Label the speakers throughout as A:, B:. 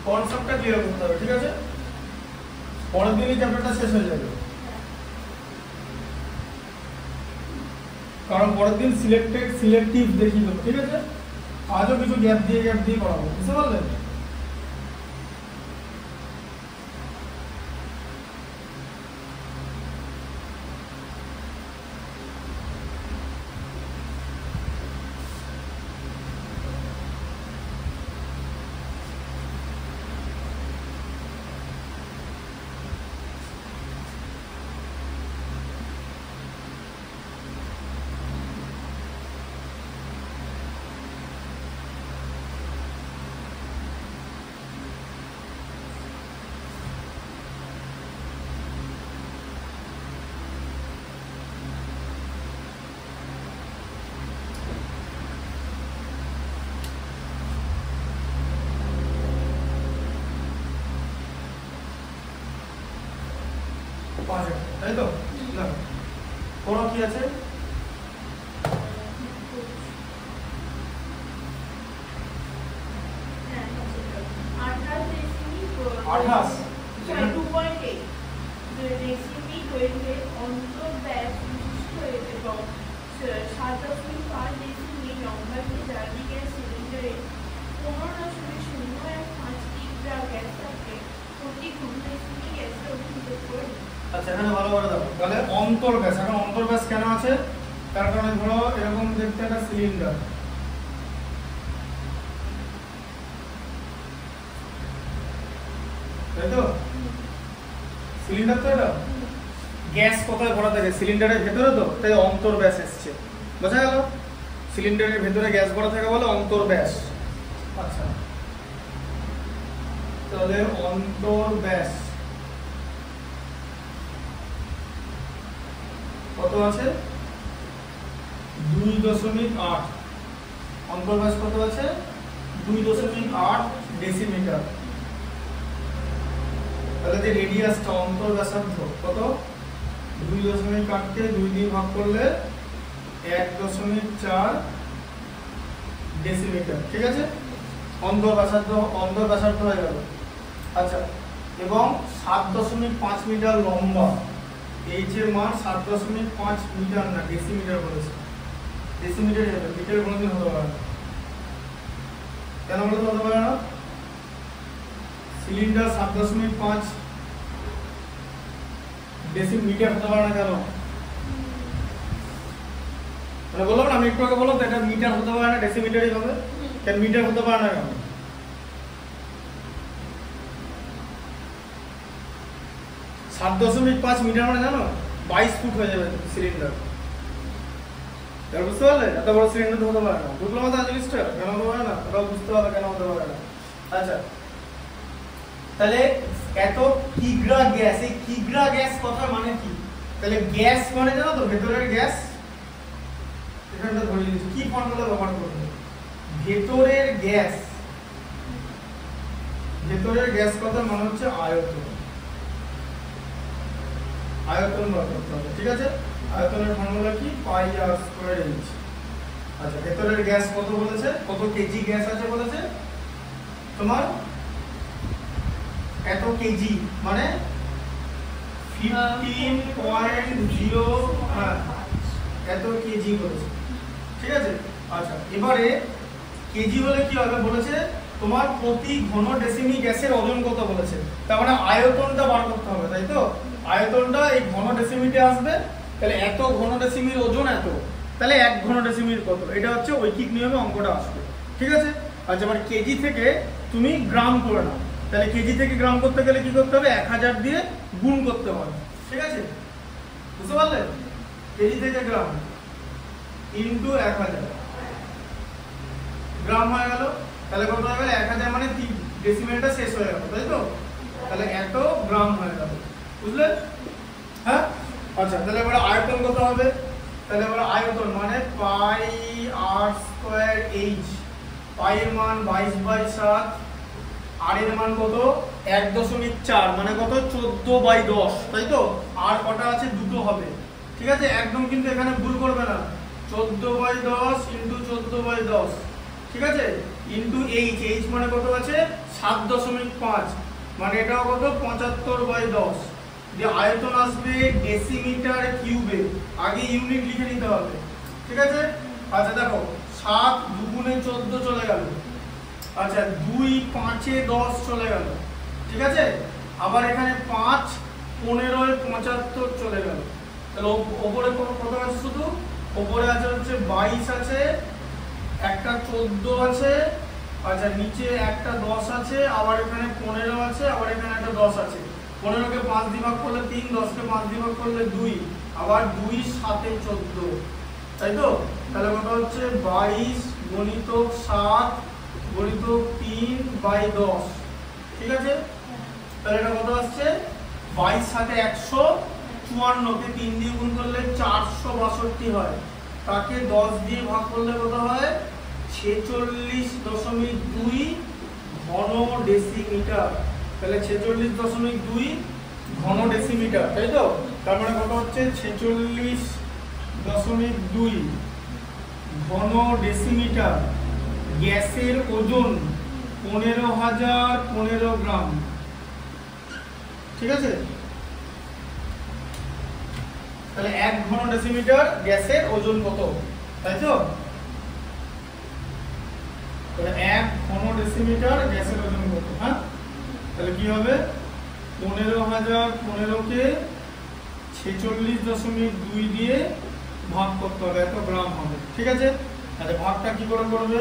A: কনসেপ্টটা ক্লিয়ার করতে হবে, ঠিক আছে? পরের দিনই চ্যাপ্টারটা শেষ হয়ে যাবে, কারণ পরের দিন সিলেক্টিভ দেখি তো, ঠিক আছে? আজও কিছু গ্যাপ দিয়ে করাবো, বুঝতে পারলেন? তাই তো? না কোন কি আছে? আঠাশ আচ্ছা, এখানে ভালো করে দাও। তাহলে অন্তর্ব্যাস, এখন অন্তর্ব্যাস কেন আছে? তার কারণে ধরো এরকম দেখতে একটা সিলিন্ডার, তাই তো? সিলিন্ডার তো এটা, গ্যাস কোথায় ভরা থাকে? সিলিন্ডারের ভেতরে তো, তাই অন্তর্ব্যাস এসছে, বোঝা গেল? সিলিন্ডারের ভেতরে গ্যাস ভরা থাকে বলে অন্তর্ব্যাস। আচ্ছা, তাহলে অন্তর্ব্যাস কত আছে? 2.8। অন্তর্ব্যাস কত আছে? 2.8 ডেসিমিটার। তাহলে যে রেডিয়াসটা অন্তর্ব্যাসার্ধ কত? 2.8 কে 2 দিয়ে ভাগ করলে 1.4 ডেসিমিটার, ঠিক আছে? অন্তর্ব্যাসার্ধ হয়ে গেল। আচ্ছা, এবং 7.5 মিটার লম্বা। এইচ এর মান 7.5 মিটার না, ডেসিমিটার বলেছে। ডেসিমিটার হবে, মিটার কোনোদিন হতে পারে না। কেন বলতে হতে পারে না? সিলিন্ডার 7.5 ডেসিমিটার হতে পারে না কেন? মানে বললাম না, আমি একটু আগে বললাম এটা মিটার হতে পারে না, ডেসিমিটারই হবে। কেন মিটার হতে পারে না কেন? 7.5 মিটার মানে জানো 22 ফুট হয়ে যাবে সিলিন্ডার। বুঝতে পারলে? এত বড় সিলিন্ডার তো হতে পারে না। বুঝলো আমাদের জিনিসটা কেন হতে পারে না? ওটাও বুঝতে হবে কেন হতে পারে না। আচ্ছা, তাহলে এত কিগ্রা গ্যাস, এই কিগ্রা গ্যাস কথা মানে কি? তাহলে গ্যাস মানে জানো তো ভেতরের গ্যাস। এখানটা ধরে দিচ্ছি, কি ফর্মুলা ব্যবহার করবে? ভেতরের গ্যাস, ভেতরের গ্যাস কথা মানে হচ্ছে আয়তন। আয়তন বার করতে হবে, ঠিক আছে? আয়তনের ফর্মুলা কি? পাই আর স্কয়ার এইচ। আচ্ছা, ভেতরের গ্যাস কত বলেছে? কত কেজি গ্যাস আছে বলেছে? তোমার এত কেজি মানে 15.0, হ্যাঁ এত কেজি বলেছে, ঠিক আছে? আচ্ছা, এবারে কেজি হলে কি হবে বলেছে? তোমার প্রতি ঘন ডেসিমি গ্যাসের ওজন কত বলেছে। তার মানে আয়তনটা বার করতে হবে, তাই তো? আয়তনটা এই ঘন ডেসিমিতে আসবে। তাহলে এত ঘন ডেসিমির ওজন এত, তাহলে 1 ঘন ডেসিমির কত? এটা হচ্ছে ঐকিক নিয়মে অঙ্কটা আসবে, ঠিক আছে? আচ্ছা, মানে কেজি থেকে তুমি গ্রাম করে নাও। তাহলে কেজি থেকে গ্রাম করতে গেলে কি করতে হবে? 1000 দিয়ে গুণ করতে হবে, ঠিক আছে? বুঝতে পারলে? কেজি থেকে গ্রাম ইনটু 1000 গ্রাম হয়ে গেল। তাহলে কত হয়ে গেল? 1000 মানে ডেসিমেলটা শেষ হয়ে গেল, তাই তো? তাহলে এত গ্রাম হয়ে গেল, বুঝলে? হ্যাঁ, আচ্ছা, তাহলে এবার আয়তন কত হবে? তাহলে এবার আয়তন মানে পাই আর স্কয়ার এইচ। পাই এর মান 22/7, আর এর মান কত? 1.4 মানে কত? 14/10, তাই তো? আর কটা আছে? দুটো হবে, ঠিক আছে? একদম কিন্তু এখানে ভুল করবে না। 14/10 ইনটু 14/10, ঠিক আছে? Into H. এইচ মানে কত আছে? 7.5 মানে এটা কত 75/10 যে আয়তন আসবে ডেসিমিটার কিউবে। আগে ইউনিট লিখে নিতে হবে, ঠিক আছে। আচ্ছা দেখো 7 2 14 চলে গেল, আচ্ছা 2 5 10 চলে গেল, ঠিক আছে। আবার এখানে 5 15 75 চলে গেল। তাহলে ওপরে কত আছে, শুধু ওপরে আছে হচ্ছে 22 আছে, একটা 14 আছে, আচ্ছা নিচে একটা 10 আছে, আবার এখানে 15 আছে, আবার এখানে একটা 10 আছে। 15 কে 5 দিয়ে ভাগ করলে 3, 10 কে 5 দিয়ে ভাগ করলে 2, আবার 2 7 14, তাই তো। তাহলে কত হচ্ছে 22 গুণিতক 7 গুণিতক 3/10, ঠিক আছে। তাহলে এটা কত আসছে 22 7 154 কে 3 দিয়ে গুণ করলে 462 হয়, তাকে 10 দিয়ে ভাগ করলে কত হয় 46.2 ঘন ডেসিমিটার। তাহলে 46.2 ঘন ডেসিমিটার, তাই তো। তার মানে কত হচ্ছে 46.2 ঘন ডেসিমিটার। গ্যাসের ওজন 15,015 গ্রাম, ঠিক আছে। তাহলে 1 ঘন ডেসিমিটার গ্যাসের ওজন কত, তাই তো। তাহলে 1 ঘন ডেসিমিটার গ্যাসের ওজন কত, হ্যাঁ। তাহলে কি হবে 15,015 কে 46.2 দিয়ে ভাগ করতে হবে, এত গ্রাম হবে, ঠিক আছে। তাহলে ভাগটা কি করে করবে,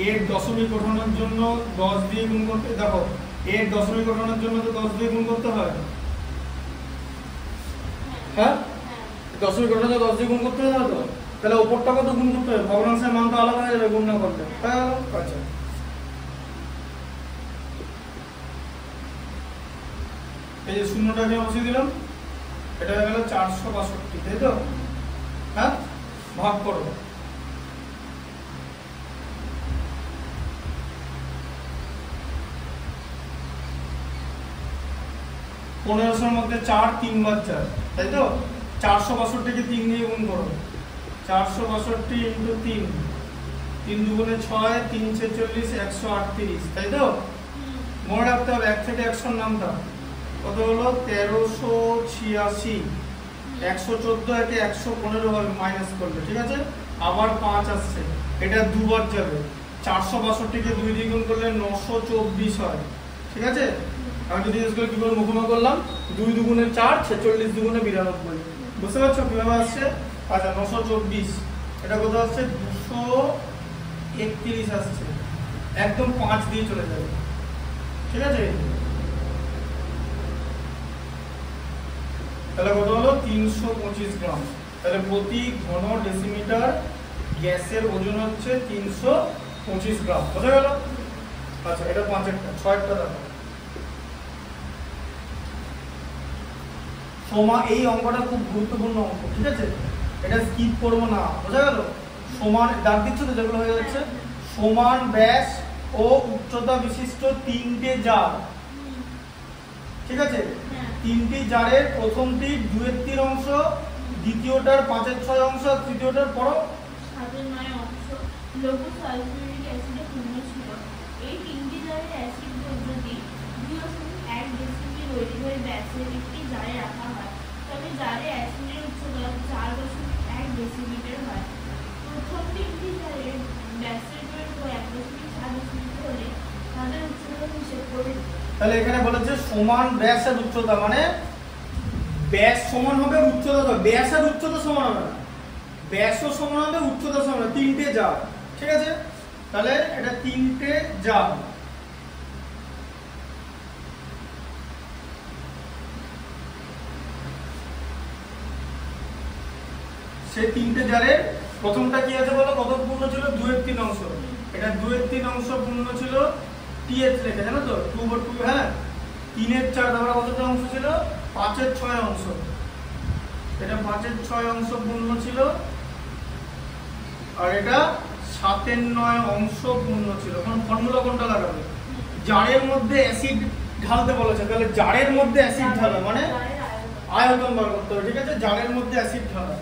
A: এর দশমিক ওঠানোর জন্য 10 দিয়ে গুণ করতে, দেখো এর দশমিক ওঠানোর জন্য তো 10 দিয়ে গুণ করতে হয়, হ্যাঁ। দশমিক ওঠানোর জন্য 10 দিয়ে গুণ করতে হয় তো। তাহলে উপরটা কত গুণ করতে হবে, ভগ্নাংশের মান তো আলাদা হয়ে যাবে গুণ না করলে, আচ্ছা। এই যে শূন্যটাকে বসিয়ে দিলাম, এটা হয়ে গেল 462, তাই তো, হ্যাঁ। ভাগ করো, পনেরোশোর মধ্যে 4 3 বার 4, তাই তো। 462 কে 3 দিয়ে গুণ করো, 462 ইন্টু 3, 3 দুগুণে 6, 3 46 138, তাই তো। মনে রাখতে হবে 1 থেকে 100 নামটা কত হলো 1386, 114 একে 115 হবে মাইনাস করলে, ঠিক আছে। আবার 5 আসছে, এটা দুবার যাবে, 462 কে 2 দিয়ে গুণ করলে 924 হয়, ঠিক আছে। আমি যদি কি করে মুখোমুখি করলাম, 2 দুগুণে 4, 46 দুগুণে 92, বুঝতে পারছো কিভাবে আসছে। আচ্ছা 924, এটা কত আসছে 231 আসছে, একদম 5 দিয়ে চলে যাবে, ঠিক আছে। তাহলে কত হলো 325 গ্রাম। তাহলে প্রতি ঘন ডেসিমিটার গ্যাসের ওজন হচ্ছে 325 গ্রাম, বোঝা গেল। আচ্ছা এটা 5টা 6টা দেখো এই অঙ্কটা খুব গুরুত্বপূর্ণ অঙ্ক, ঠিক আছে। এটা স্কিপ করবো না, বোঝা গেল। সমান দাগ দিচ্ছ তো যেগুলো হয়ে যাচ্ছে, সমান ব্যাস ও উচ্চতা বিশিষ্ট 3টে জার, ঠিক আছে। 3টি জারের প্রথমটি 2/3 অংশ, দ্বিতীয়টার 5/6 অংশ, আর তৃতীয়টার পরও
B: 7/9 অংশ লঘু সালফিউরিক অ্যাসিডে পূর্ণ ছিল। এই 3টি জারের অ্যাসিড যদি 2.1 ডেসিমিটার দৈর্ঘ্যের ব্যাসের একটি জারে রাখা হয়, তবে জারে অ্যাসিডের উচ্চতা 4.1 ডেসিমিটার হয়। প্রথম 3টি জারের ব্যাসের দৈর্ঘ্য 1.4 ডেসিমিটার হলে তাদের উচ্চতা হিসেব করে।
A: তাহলে এখানে বলেছে সমান ব্যাস আর উচ্চতা, মানে ব্যাস সমান হবে উচ্চতা, তো ব্যাস আর উচ্চতা সমান হবে না, ব্যাসও সমান হবে উচ্চতা সমান হবে, 3টে জার, ঠিক আছে। তাহলে এটা 3টে জার, সেই 3টে জারের প্রথমটা কি আছে বলো, কত পূর্ণ ছিল 2/3 অংশ, এটা 2/3 অংশ পূর্ণ ছিল, টিএচ লেখা জানো তো 2/2, হ্যাঁ। 3/4 তারপরে কতটা অংশ ছিল 5/6 অংশ, এটা 5/6 অংশ পূর্ণ ছিল, আর এটা 7/9 অংশ পূর্ণ ছিল। এখন ফর্মুলা কোনটা লাগাবে, জারের মধ্যে অ্যাসিড ঢালতে বলেছে, তাহলে জারের মধ্যে অ্যাসিড ঢালা মানে আয়তন বার করতে হবে, ঠিক আছে। জারের মধ্যে অ্যাসিড ঢালা,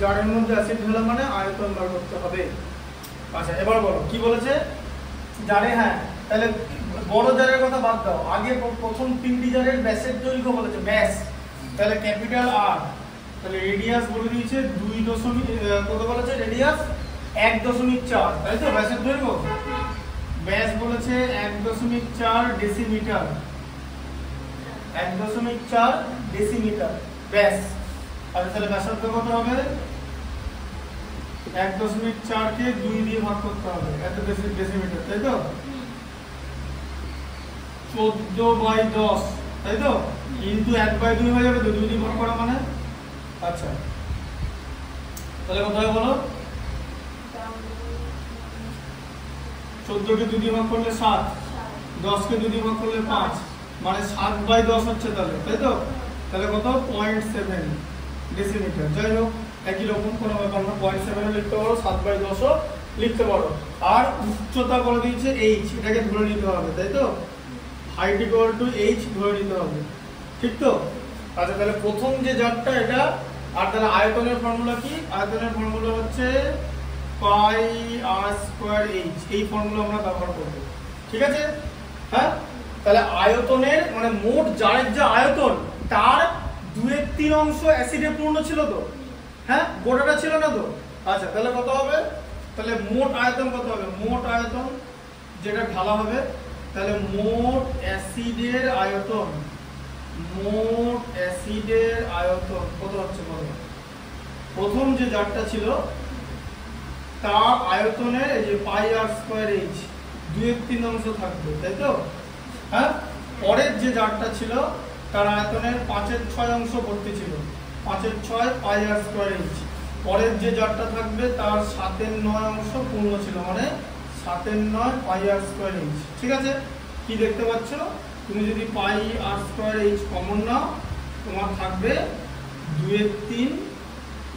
A: জারের মধ্যে অ্যাসিড ঢালা মানে আয়তন বার করতে হবে। আচ্ছা এবার বলো কি বলেছে জারে, হ্যাঁ তাহলে বড় জারের কথা বাদ দাও, আগে প্রথম তিনটি জারের ব্যাসের দৈর্ঘ্য বলেছে ব্যাস, তাহলে ক্যাপিটাল আর, তাহলে রেডিয়াস বলে দিয়েছে 2 কত বলেছে রেডিয়াস 1.4, তাই তো ব্যাসের দৈর্ঘ্য, ব্যাস বলেছে 1.4 ডেসিমিটার, 1.4 ডেসিমিটার ব্যাস। আর তাহলে ব্যাসার্ধ কত হবে 1.4 কে 2 দিয়ে ভাগ করতে হবে, এত ডেসিমিটার তাই তো, 14/10 তাই তো, কিন্তু 1/2 হয়ে যাবে তো 2 দিয়ে ভাগ করা মানে। আচ্ছা তাহলে কত হবে বলো, 14 কে 2 দিয়ে ভাগ করলে 7, 10 কে 2 দিয়ে ভাগ করলে 5, মানে 7/10 হচ্ছে তাহলে তাই তো, তাহলে কত 0.7 ডেসিমিটার। যাই হোক একই রকম কোনো ব্যাপার না, 0.7 লিখতে পারো, 7/10 লিখতে পারো। আর উচ্চতা বলে দিয়েছে h, এটাকে ধরে নিতে হবে তাই তো, হাইট ইকুয়াল টু h ধরে নিতে হবে, ঠিক তো। আচ্ছা তাহলে প্রথম যে জারটা এটা, আর তাহলে আয়তনের ফর্মুলা কি, আয়তনের ফর্মুলা হচ্ছে পাই আর স্কয়ার h, এই ফর্মুলা আমরা ব্যবহার করব, ঠিক আছে। হ্যাঁ তাহলে আয়তনের মানে মোট জারের যে আয়তন তার 2/3 অংশ অ্যাসিডে পূর্ণ ছিল তো, হ্যাঁ গোটাটা ছিল না তো। আচ্ছা তাহলে কত হবে, তাহলে মোট আয়তন কত হবে, মোট আয়তন যেটা ঢালা হবে, তাহলে মোট অ্যাসিডের আয়তন, মোট অ্যাসিডের আয়তন কত হচ্ছে বলো, প্রথম যে জারটা ছিল তার আয়তনের এই যে পাই আর স্কয়ার h 2/3 অংশ থাকবে তাই তো। হ্যাঁ পরের যে জারটা ছিল তার আয়তনের 5/6 অংশ ভর্তি ছিল, 5/6 পাই আর স্কয়ার h, পরের যে জারটা থাকবে তার 7/9 অংশ পূর্ণ ছিল, মানে 7/9 পাই আর স্কয়ার h, ঠিক আছে। কি দেখতে পাচ্ছ, তুমি যদি পাই আর স্কয়ার h কমন নাও তোমার থাকবে 2/3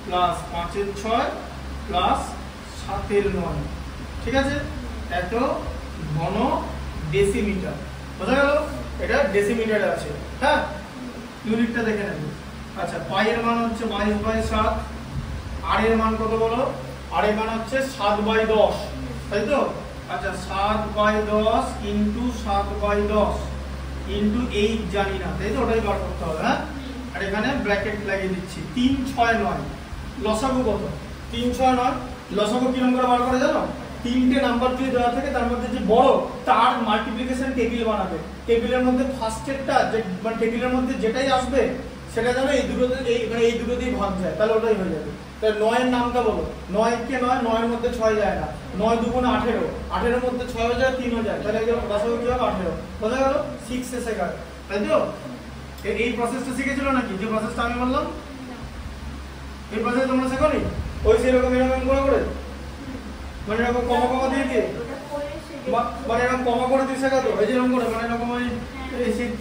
A: প্লাস 5/6 প্লাস 7/9, ঠিক আছে, এত ঘন ডেসিমিটার, বোঝা গেল, এটা ডেসিমিটারে আছে। হ্যাঁ ইউনিটটা দেখে নেবে। আচ্ছা পাই এর মান হচ্ছে 22/7, আর এর মান কত বলো, আর এর মান হচ্ছে 7/10 তাই তো। আচ্ছা 7/10 ইন্টু 7/10 ইন্টু 8 জানি না তাই তো, ওটাই বার করতে হবে। হ্যাঁ আর এখানে ব্র্যাকেট লাগিয়ে দিচ্ছি, 3, 6, 9, লসাগু কত 3, 6, 9, লসাগু কিরকম করে বার করে জানো, তিনটে নাম্বার যদি দেওয়া থাকে তার মধ্যে যে বড় তার মাল্টিপ্লিকেশন টেবিল বানাবে, টেবিলের মধ্যে ফার্স্টেরটা যে মানে টেবিলের মধ্যে যেটাই আসবে সেটা যেন এই দুটোতে এই দুটো দিয়ে ভাগ যায়, তাহলে ওটাই হয়ে যাবে। তাহলে 9 এর নামটা বলো, 9 কে 9, 9 এর মধ্যে 6 যায় না, 9 2 গুণ 18, 18 এর মধ্যে 6 হয়ে যায়, 3 হয়ে যায়, তাহলে এই লসাগু কি হবে 18, বোঝা গেল, 6 এসে গেল তাই তো। এই প্রসেসটা শিখেছিল নাকি, যে প্রসেসটা আমি বললাম এই প্রসেস তোমরা শেখোনি, ওই সেরকম এরকম করে মানে এরকম কমা কমা দিয়ে দিয়ে মানে এরকম কমা করে দিয়ে শেখাতো, এই যেরকম করে মানে এরকম ওই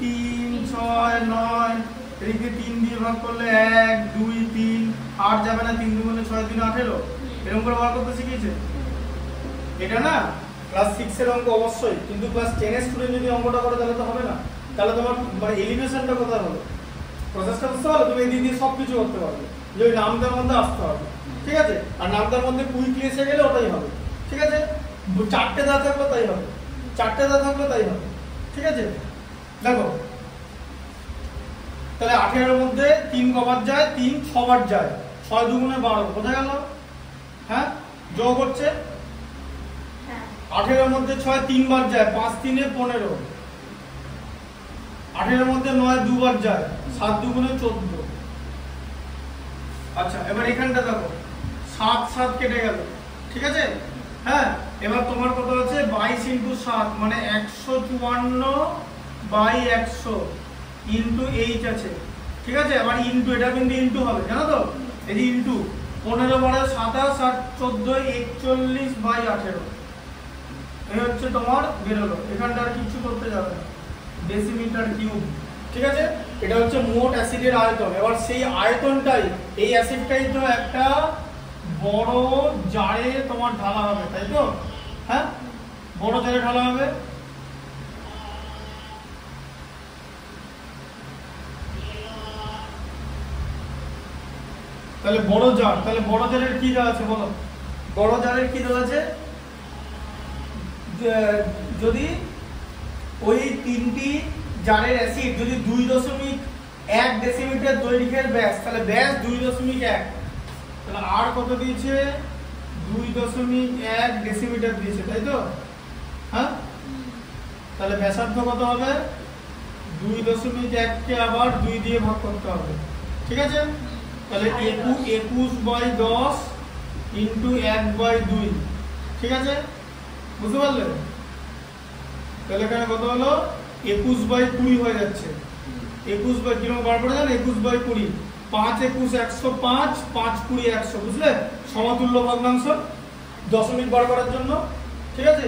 A: 3, 6, 9 এদিকে 3 দিয়ে ভাগ করলে 1, 2, 3, 8 যাবে না, 3 2 গুণে 6, 3, 18 এরকম করে বার করতে শিখিয়েছে। এটা না ক্লাস 6 এর অঙ্ক অবশ্যই, কিন্তু ক্লাস 10 এর স্টুডেন্ট যদি অঙ্কটা করে তাহলে তো হবে না, তাহলে তোমার মানে এলিভেশনটা কোথায় হলো, প্রসেসটা বুঝতে পারলে তুমি এদিক দিয়ে সব কিছু করতে পারবে, যে ওই নামটার মধ্যে আসতে হবে, ঠিক আছে। আর নামটার মধ্যে কুইকলি এসে গেলে ওটাই হবে, ঠিক আছে। 4টে দাঁত থাকলে তাই হবে, 4টে দাঁত থাকলে তাই হবে, ঠিক আছে। দেখো তাহলে 18 এর মধ্যে 3 কবার যায়, 3 6 বার যায়, 6 2 গুণে 12, বোঝা গেল। হ্যাঁ যোগ হচ্ছে 18 এর মধ্যে 6 3 বার যায়, 5 3 এ 15, 18 এর মধ্যে 9 2 বার যায়, 7 2 গুণে 14। আচ্ছা এবার এখানটা দেখো 7 7 কেটে গেল, ঠিক আছে। হ্যাঁ এবার তোমার কত আছে 22 ইন্টু 7 মানে 154/100 ইন্টু h আছে, ঠিক আছে। আবার ইন্টু, এটা কিন্তু ইন্টু হবে জানো তো, এই যে ইন্টু 15 বারে 27 আর 14 41/18, এই হচ্ছে তোমার বেরোলো। এখানটা আর কিছু করতে যাবে না, ডেসিমিটার কিউব, ঠিক আছে। এটা হচ্ছে মোট অ্যাসিডের আয়তন। এবার সেই আয়তনটাই এই অ্যাসিডটাই তো একটা বড় জারে তোমার ঢালা হবে তাই তো। হ্যাঁ বড় জারে ঢালা হবে, তাহলে বড় জার, তাহলে বড় জারের কি দেওয়া আছে বলো? বড় জারের কি দেওয়া আছে? যদি ওই তিনটি জারের অ্যাসিড যদি 2.1 ডেসিমিটার দৈর্ঘ্যের ব্যাস, তাহলে ব্যাস 2.1, তাহলে আর কত দিয়েছে? 2.1 ডেসিমিটার দিয়েছে, তাই তো? হ্যাঁ, তাহলে ব্যাসার্ধ কত হবে? 2.1 কে আবার 2 দিয়ে ভাগ করতে হবে, ঠিক আছে? তাহলে 21/10 ইন্টু 1/2, ঠিক আছে? বুঝতে পারলে? তাহলে এখানে কত হলো? 21/20 হয়ে যাচ্ছে। 21 কিরকম বার করে জানো? 21/20, 5 21 105, 5 20 100, বুঝলে? সমতুল্য ভগ্নাংশ দশমিক বার করার জন্য, ঠিক আছে?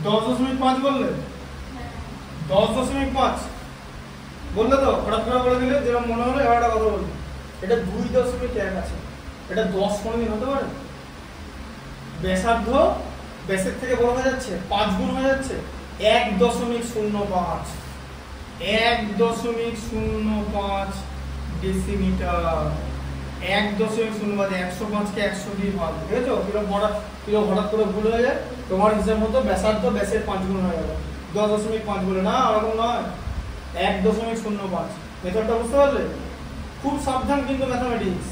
A: 10.5 বললে, 10.5 বললে তো, হঠাৎ করে বলে দিলে যেরকম মনে হলো। এবার একটা কথা বলি, এটা 2.1 আছে, এটা 10 কোনোদিন হতে পারে? ব্যাসার্ধ ব্যাসের থেকে বড় হয়ে যাচ্ছে, 5 গুণ হয়ে যাচ্ছে, 1.05, 1.05 ডেসিমিটার, 1.05, 105 কে 100 দিয়ে ভাগ, ঠিক আছে? কিরকম হঠাৎ করে ভুল হয়ে যায় তোমার হিসাব মতো, ব্যাসার্ধ ব্যাসের 5 গুণ হয়ে গেল, 10.5 বলে না, ওরকম নয়, 1.05। মেথডটা বুঝতে পারলে? খুব সাবধান কিন্তু ম্যাথমেটিক্স।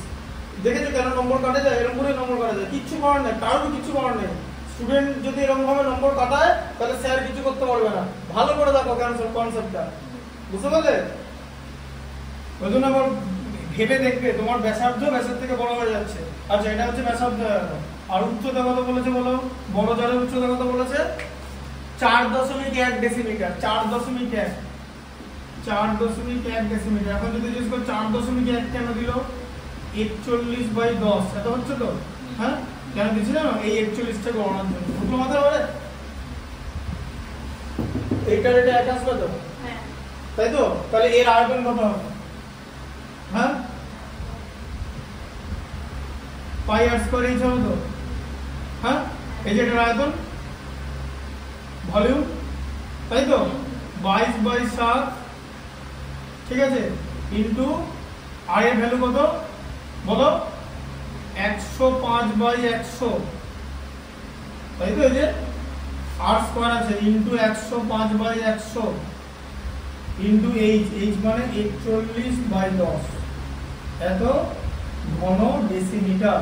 A: দেখেছো কেন নম্বর কাটে যায়? এরকম করে নম্বর কাটা যায়, কিচ্ছু করার নেই, কারোর কিছু করার নেই। স্টুডেন্ট যদি এরকম ভাবে নম্বর কাটায় তাহলে স্যার কিছু করতে পারবে না। ভালো করে দেখো কনসেপ্টটা, বুঝতে পারলে? ওই জন্য আবার ভেবে দেখবে তোমার ব্যাসার্ধ ব্যাসের থেকে বড় হয়ে যাচ্ছে। আচ্ছা, এটা হচ্ছে ব্যাসার্ধ। আর উচ্চতা কত বলেছে বলো? বড় জারের উচ্চতা কত বলেছে? 4.1 ডেসিমিটার, 4.1 ডেসিমিটার। এখন যদি জিজ্ঞেস করো 4.1 কেন দিল? 41/10, এত হচ্ছে তো? হ্যাঁ, কেন দিচ্ছি জানো? এই 41টা গণনার জন্য। বুঝলো মাথায় পারে? এইটার এটা এক আসবে তো, তাই তো? তাহলে এর আয়তন কত হবে? হ্যাঁ, পাই আর স্কয়ার এইচ হবে তো? হ্যাঁ, এই যে এটার আয়তন, ভলিউম, তাই তো? 22/7, ঠিক আছে, ইন্টু আর এর ভ্যালু কত বলো? 105/100, তাই তো? এই যে আর স্কয়ার আছে, ইন্টু 105/100 ইন্টু এইচ, এইচ মানে 41/10, এত ঘন ডেসিমিটার।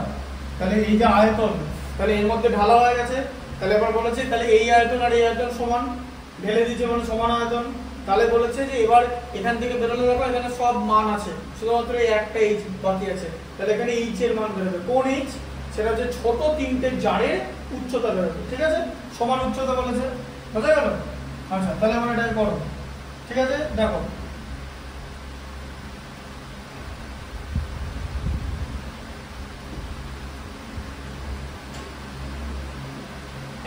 A: তাহলে এই যে আয়তন, তাহলে এর মধ্যে ঢালা হয়ে গেছে। তাহলে এবার বলেছে তাহলে এই আয়তন আর এই আয়তন সমান, ঢেলে দিয়েছে মানে সমান আয়তন। তাহলে বলেছে যে এবার এখান থেকে বেরোলে দেখো এখানে সব মান আছে, শুধুমাত্র এই একটা এইচ বাকি আছে। তাহলে এখানে এইচ এর মান বেরোবে। কোন এইচ? সেটা হচ্ছে ছোট তিনটে জারের উচ্চতা বেরোবে, ঠিক আছে? সমান উচ্চতা বলেছে, বুঝা গেল? আচ্ছা, তাহলে আমরা এটা করো, ঠিক আছে? দেখো,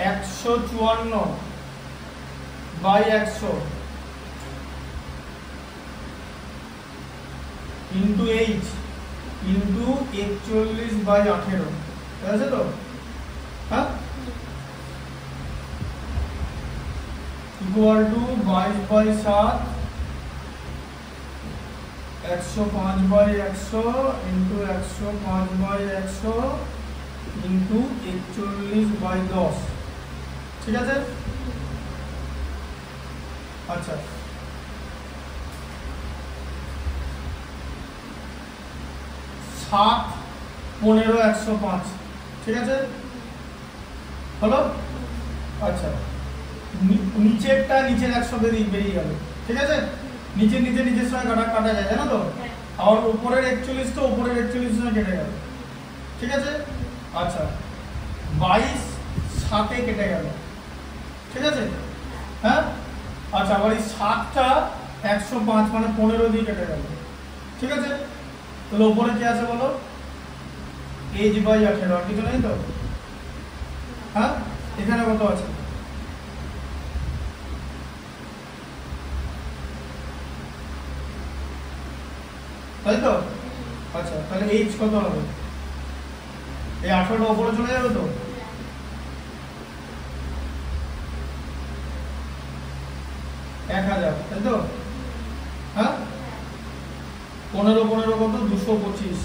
A: একশো 54/100 ইন্টু এইচ ইন্টু 41/18, ঠিক আছে তো? হ্যাঁ, ইকুয়াল টু 22/7, 105/100 ইন্টু 105/100 ইন্টু 41/10, ঠিক আছে? আচ্ছা, 7 15 105, ঠিক আছে? হলো? আচ্ছা, নিচেরটা নিচের 100 বেরিয়ে গেল, ঠিক আছে? নিচের সঙ্গে কাটা যায়, জানো তো? আর উপরের 41 তো উপরের 41 সঙ্গে কেটে গেল, ঠিক আছে? আচ্ছা, 22 7 কেটে গেল, ঠিক আছে? হ্যাঁ, আচ্ছা, আবার এই 7টা 105 মানে 15 দিয়ে কেটে গেল, ঠিক আছে? তাহলে উপরে কি আছে বলো? h/18, আর কিছু নেই তো? হ্যাঁ, এখানে কত আছে? তাই তো? আচ্ছা, তাহলে h কত হবে? এই 18টা উপরে চলে যাবে তো? 1000, তাই তো? হ্যাঁ, 15 15 কত 225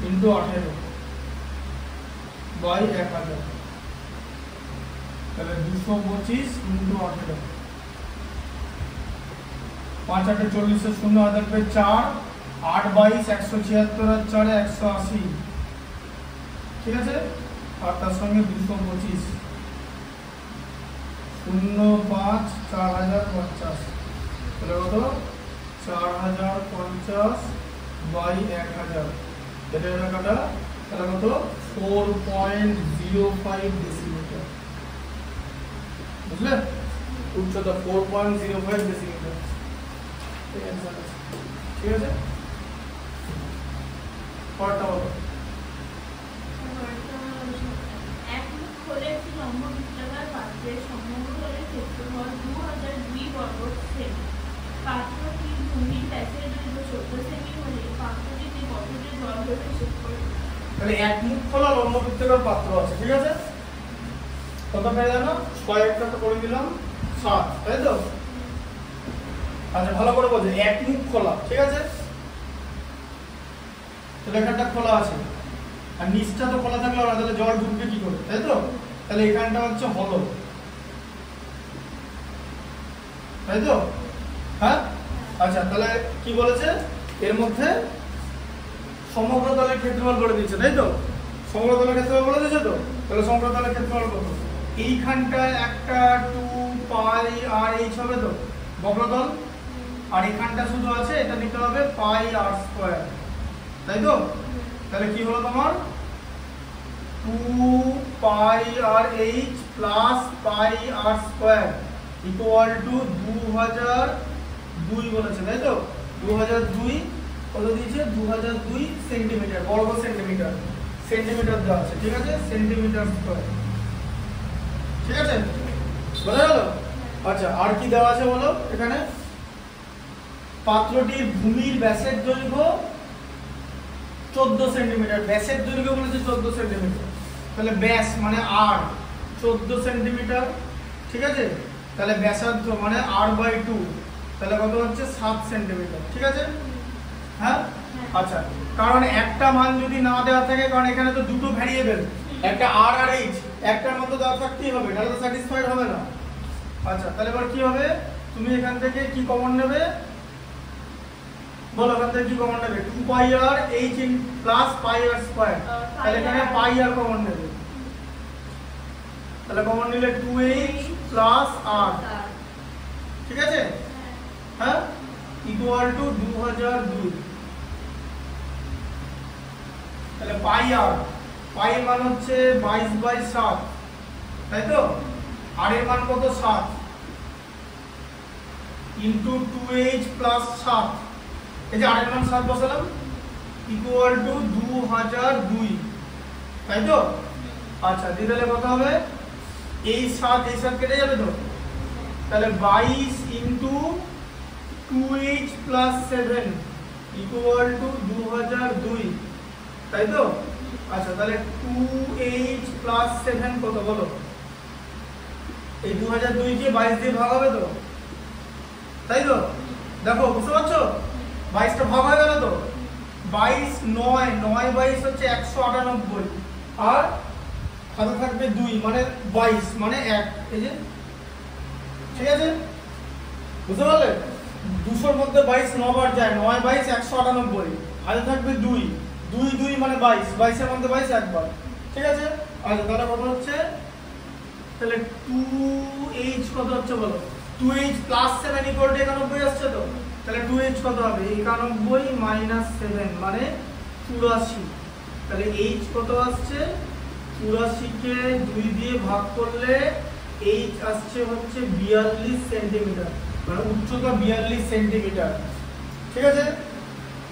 A: ইন্টু 18 বাই 1000, তাহলে 225 ইন্টু 18, 5 8 40 শূন্য হাতে থাকবে 4, 8 22 176 আর 4 180, ঠিক আছে। আর তার সঙ্গে 225 05 4050, তাহলে কত 4050 বাই 1000, এটা কাটা, তাহলে কত 4.05 ডেসিমিটার, বুঝলে? উচ্চতা 4.05 ডেসিমিটার, ঠিক আছে। পরেরটা বলো।
B: এক মুখ হলে একটি লম্ব বৃত্তাকার পাত্রের সমগ্র তলের ক্ষেত্রফল 2002 বর্গ সেমি। পাত্রটির ভূমির ব্যাসের দৈর্ঘ্য 14 সেমি হলে পাত্রটিতে কতটি জল ধরে হিসেব করে।
A: তাহলে এক মুখ খোলা লম্ব বৃত্তাকার পাত্র আছে, ঠিক আছে। কত পেয়ে জানো? 6 একটা তো করে দিলাম 7, তাই তো? আচ্ছা ভালো করে বোঝো, এক মুখ খোলা, ঠিক আছে। তাহলে এখানটা খোলা আছে, আর নিচটা তো খোলা থাকলে না, তাহলে জল ঢুকবে কি করে, তাই তো? তাহলে এখানটা হচ্ছে হলো, তাই তো? হ্যাঁ, আচ্ছা তাহলে কি বলেছে এর মধ্যে সমগ্র তলের ক্ষেত্রফল বলে দিচ্ছে, তাই তো? সমগ্র তলের ক্ষেত্রফল বলে দিচ্ছে তো, তাহলে সমগ্র তলের ক্ষেত্রফল কত? এইখানটায় একটা 2 পাই আর এইচ হবে তো বক্রতল, আর এখানটা শুধু আছে, এটা নিতে হবে পাই আর স্কয়ার, তাই তো? তাহলে কি হলো তোমার 2 pi r h plus pi r square equal to 2002 বলেছে, তাই তো? 2002 কত দিয়েছে? 2002 সেন্টিমিটার, বর্গ সেন্টিমিটার, সেন্টিমিটার দেওয়া আছে, ঠিক আছে, সেন্টিমিটার স্কয়ার, ঠিক আছে, বোঝা গেল? আচ্ছা আর কি দেওয়া আছে বলো এখানে? পাত্রটির ভূমির ব্যাসের দৈর্ঘ্য 14 সেন্টিমিটার, ব্যাসের দৈর্ঘ্য বলেছে 14 সেন্টিমিটার, তাহলে ব্যাস মানে আর 14 সেন্টিমিটার, ঠিক আছে। তাহলে ব্যাসার্ধ মানে আর বাই 2, তাহলে কত হচ্ছে 7 সেন্টিমিটার, ঠিক আছে। হ্যাঁ, আচ্ছা কারণ একটা মান যদি না দেওয়া থাকে, কারণ এখানে তো দুটো ভ্যারিয়েবল, একটা আর আর এইচ, একটার মধ্যে দেওয়া থাকতেই হবে, তাহলে তো স্যাটিসফাইড হবে না। আচ্ছা তাহলে এবার কি হবে? তুমি এখান থেকে কি কমন নেবে বলো? এখান থেকে কি কমন নেবে? 2 pi r h plus pi r square, তাহলে এখানে পাই আর কমন নেবে, তাহলে কমন নিলে 2h প্লাস আর, ঠিক আছে। হ্যাঁ, ইকুয়াল টু 2002, তাহলে পাই আর, পাই এর মান হচ্ছে 22/7, তাই তো? আর এর মান কত? 7 ইন্টু 2h প্লাস 7, এই যে আর এর মান 7 বসালাম, ইকুয়াল টু 2002, তাই তো? আচ্ছা দিলে কত হবে? এই 7 কেটে যাবে তো, তাহলে 22 into 2h plus 7 equal to 2002, তাই তো? আচ্ছা তাহলে 2h প্লাস 7 কত বলো? এই 2002 কে 22 দিয়ে ভাগ হবে তো, তাই তো? দেখো বুঝতে পারছো, 22টা ভাগ হয়ে গেল তো, 22 9 9 22 হচ্ছে 198, আর হাতে থাকবে 2 মানে 22 মানে 1, এই যে, ঠিক আছে, বুঝতে পারলে? 200 মধ্যে 22 9 বার যায়, 9 22 198, হাতে থাকবে 2 2 2 মানে 22, 22 এর মধ্যে 22 একবার, ঠিক আছে। আচ্ছা তাহলে কত হচ্ছে? তাহলে 2h কত হচ্ছে বলো? 2h প্লাস 7 ইকুয়াল টু 91 আসছে তো, তাহলে 2h কত হবে? 91 মাইনাস 7 মানে 84, তাহলে h কত আসছে? 84 কে 2 দিয়ে ভাগ করলে h আসছে হচ্ছে 42 সেন্টিমিটার, মানে উচ্চতা 42 সেন্টিমিটার, ঠিক আছে,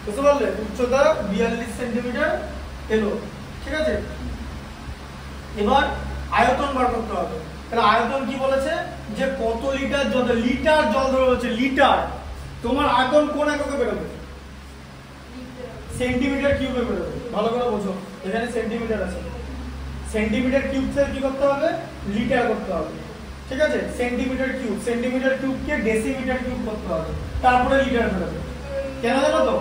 A: বুঝতে পারলে? উচ্চতা 42 সেন্টিমিটার এলো, ঠিক আছে। এবার আয়তন বার করতে হবে, তাহলে আয়তন কি বলেছে? যে কত লিটার জল, লিটার জল ধরে বলছে, লিটার। তোমার আয়তন কোন এককে বেরোবে? সেন্টিমিটার কিউবে বেরোবে, ভালো করে বোঝো, এখানে সেন্টিমিটার আছে, সেন্টিমিটার কিউব থেকে কি করতে হবে? লিটার করতে হবে, ঠিক আছে। সেন্টিমিটার কিউবকে ডেসিমিটার কিউব করতে হবে, তারপরে লিটার বেরোবে, কেন জানো তো?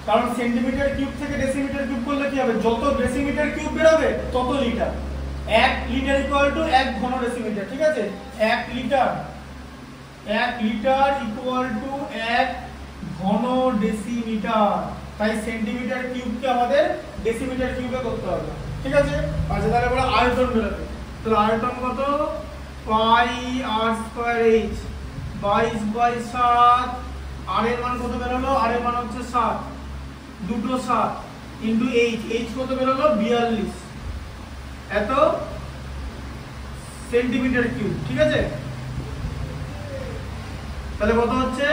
A: কারণ সেন্টিমিটার কিউব থেকে ডেসিমিটার কিউব করলে কি হবে, যত ডেসিমিটার কিউব বেরোবে তত লিটার। 1 লিটার ইকুয়াল টু 1 ঘন ডেসিমিটার, ঠিক আছে? 1 লিটার ইকুয়াল টু 1 ঘন ডেসিমিটার। তাই সেন্টিমিটার কিউবকে আমাদের ডেসিমিটার কিউবে করতে হবে, ঠিক আছে? আচ্ছা, তাহলে আমরা আয়তন বেরোবে। তাহলে আয়তন কত? পাই আর স্কয়ার এইচ 22/7। আর এর মান কত বেরোলো? আর এর মান হচ্ছে 7, দুটো 7 ইনটু এইচ কত বেরোলো? 42 এত সেন্টিমিটার কিউব, ঠিক আছে? তাহলে কত হচ্ছে?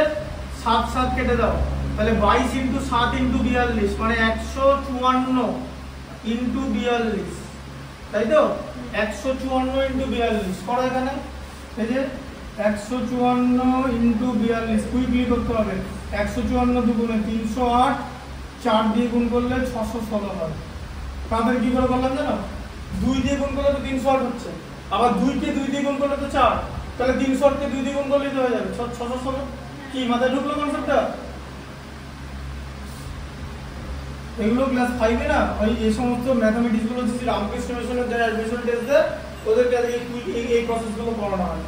A: 7 7 কেটে দাও, তাহলে 22 ইনটু 7 ইনটু 42 মানে 154 ইনটু 42, তাই তো? 154 ইনটু 42 করো এখানে, এই যে 154 ইনটু 42 কুইকলি করতে হবে। 154 দুগুণে 308, 4 দিয়ে গুণ করলে 616 হয়। তাদের কি করে বললাম জানো? 2 দিয়ে গুণ করলে তো 308 হচ্ছে, আবার 2 কে 2 দিয়ে গুণ করলে তো 4, তাহলে 308 কে 2 দিয়ে গুণ করলেই তো হয়ে যাবে 616। কি মাথায় ঢুকলো কনসেপ্টটা? এগুলো ক্লাস 5 এ না ওই এই সমস্ত ম্যাথমেটিক্স গুলো যে রামকৃষ্ণ মিশনের যারা অ্যাডমিশন টেস্ট দেয় ওদেরকে এই প্রসেসগুলো করানো হয়,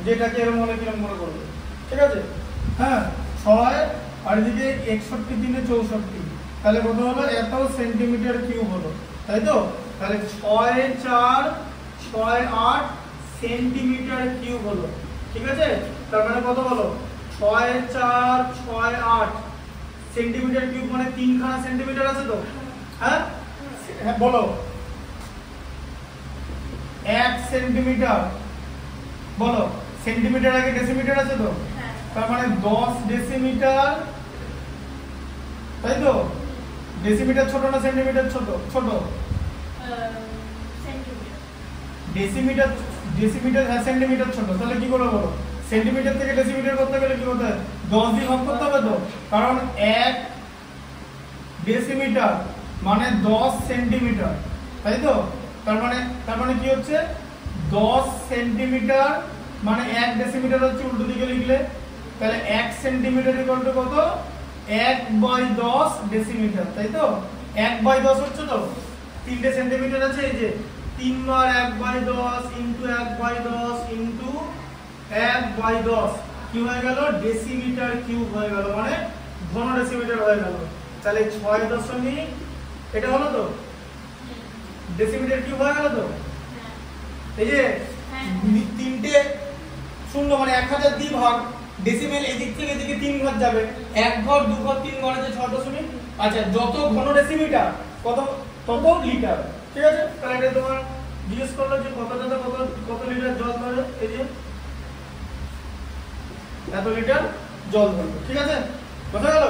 A: যেটাকে এরকম হলে কিরকম করে করবে, ঠিক আছে? হ্যাঁ, 6 আর এদিকে 61 দিনে 64, তাহলে কত হলো? এত সেন্টিমিটার কিউব হলো, তাই তো? তাহলে 6 4 6 8 সেন্টিমিটার কিউব হলো, ঠিক আছে? তার মানে কত হলো? 6 4 6 8 সেন্টিমিটার কিউব মানে 3 খানা সেন্টিমিটার আছে তো? হ্যাঁ, হ্যাঁ বলো। 1 সেন্টিমিটার, বলো। সেন্টিমিটার আগে ডেসিমিটার আছে তো? তার মানে 10 ডেসিমিটার, তাই তো? ডেসিমিটার ছোট না সেন্টিমিটার ছোট? ছোট। ডেসিমিটার হ্যাঁ, সেন্টিমিটার ছোট। তাহলে কি করে বলো? সেন্টিমিটার থেকে ডেসিমিটার করতে গেলে কি করতে হবে? 10 দিয়ে ভাগ করতে হবে তো, কারণ 1 ডেসিমিটার মানে 10 সেন্টিমিটার, তাই তো? তার মানে কি হচ্ছে? 10 সেন্টিমিটার মানে 1 ডেসিমিটার হচ্ছে উল্টো দিকে লিখলে, তাহলে 1 সেন্টিমিটার ইকুয়াল টু কত? 1/10 ডেসিমিটার, তাই তো? 1/10 হচ্ছে তো? 3টে সেন্টিমিটার আছে, এই যে 3 বার 1/10 ইনটু 1/10 ইনটু 1/10 কি হয়ে গেল? ডেসিমিটার কিউব হয়ে গেল, মানে ঘন ডেসিমিটার হয়ে গেল। তাহলে 6 দশমিক এটা হলো তো ডেসিমিটার কিউব হয়ে গেল তো? এই যে 3টে শূন্য মানে 1000 দিয়ে ভাগ, ডেসিমেল এদিক থেকে এদিকে 3 ঘর যাবে, 1 ঘর 2 ঘর 3 ঘর আছে 6 দশমিক। আচ্ছা, যত ঘন ডেসিমিটার তত লিটার, ঠিক আছে? তাহলে এটা তোমার জিজ্ঞেস করলো যে কত লিটার জল ধরে, এই যে এত লিটার জল ধরবে, ঠিক আছে? বোঝা গেল?